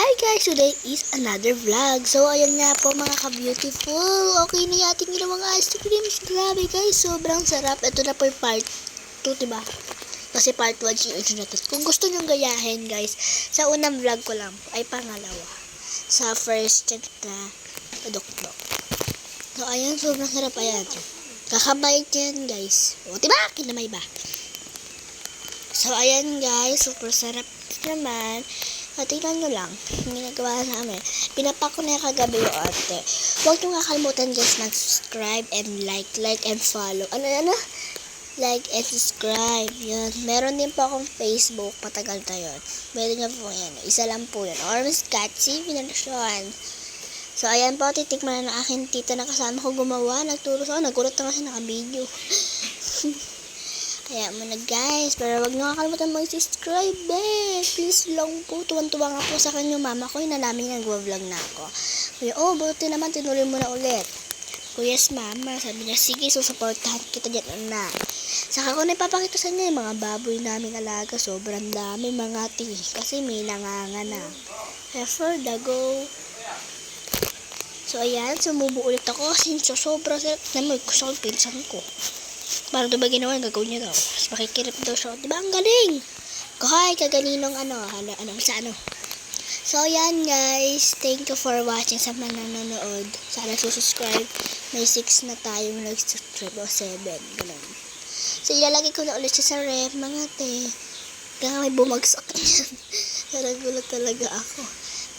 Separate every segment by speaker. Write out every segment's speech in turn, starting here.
Speaker 1: Hi guys! Today is another vlog. So, ayan nga po mga ka-beautiful. Okay na yung ating ginawang ice creams. Grabe guys, sobrang sarap. Ito na po yung part 2, diba? Kasi part 1 yung natin. Kung gusto nyong gayahin guys, sa unang vlog ko lang ay pangalawa. Sa first check na padukdok. So, ayan, sobrang sarap. Ayan. Kakabait yan guys. O, diba? Kinamay ba? So, ayan guys, super sarap naman. Tingnan nyo lang, ginagawa namin. Pinapak ko na yung kagabi yung ate. Huwag nyo nga kalimutan guys mag-subscribe and like and follow. Ano? Like and subscribe. Yan. Meron din po akong Facebook. Patagal na yun. Pwede nyo po yan. Isa lang po yun. Orange Catchy Pinasyon. So, ayan po. Titikman na ng aking tita na kasama ko gumawa. Nagturo sa nagulat na kasi naka-video. Kaya muna guys, pero wag nyo kakalimutan mag-subscribe please lang po, tuwan-tuwa nga po sa akin yung mama ko, yun na namin nag-vlog na ako. Kaya, buti naman, tinuloy mo na ulit. Yes mama, sabi niya, sige, susuportahan kita dyan anak. Saka ko na ipapakita sa inyo yung mga baboy namin alaga, sobrang dami mga kasi may nanganga na. Heifer, dago. So ayan, sumubo ulit ako, since sobrang sarap naman, gusto ko pinsan ko. Parang diba ginawa, gagawin niya daw. Tapos makikirip daw siya. Diba ang galing? Kuhay, kaganinong So, yan guys. Thank you for watching sa mga nanonood. Sana susubscribe. May 6 na tayong nag-subscribe o 7. Ganun. So, ilalagay ko na ulit siya sa ref. Mga te. Kaya may bumagsak niyan. Nagulat talaga ako.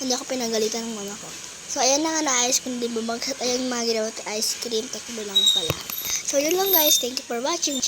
Speaker 1: Hindi ako pinagalitan ng mama ko. So, ayan na nga na-ice cream din bumagsak. Ayan mga ginawa ice cream. Takbo lang pala. So, yun lang guys. Thank you for watching.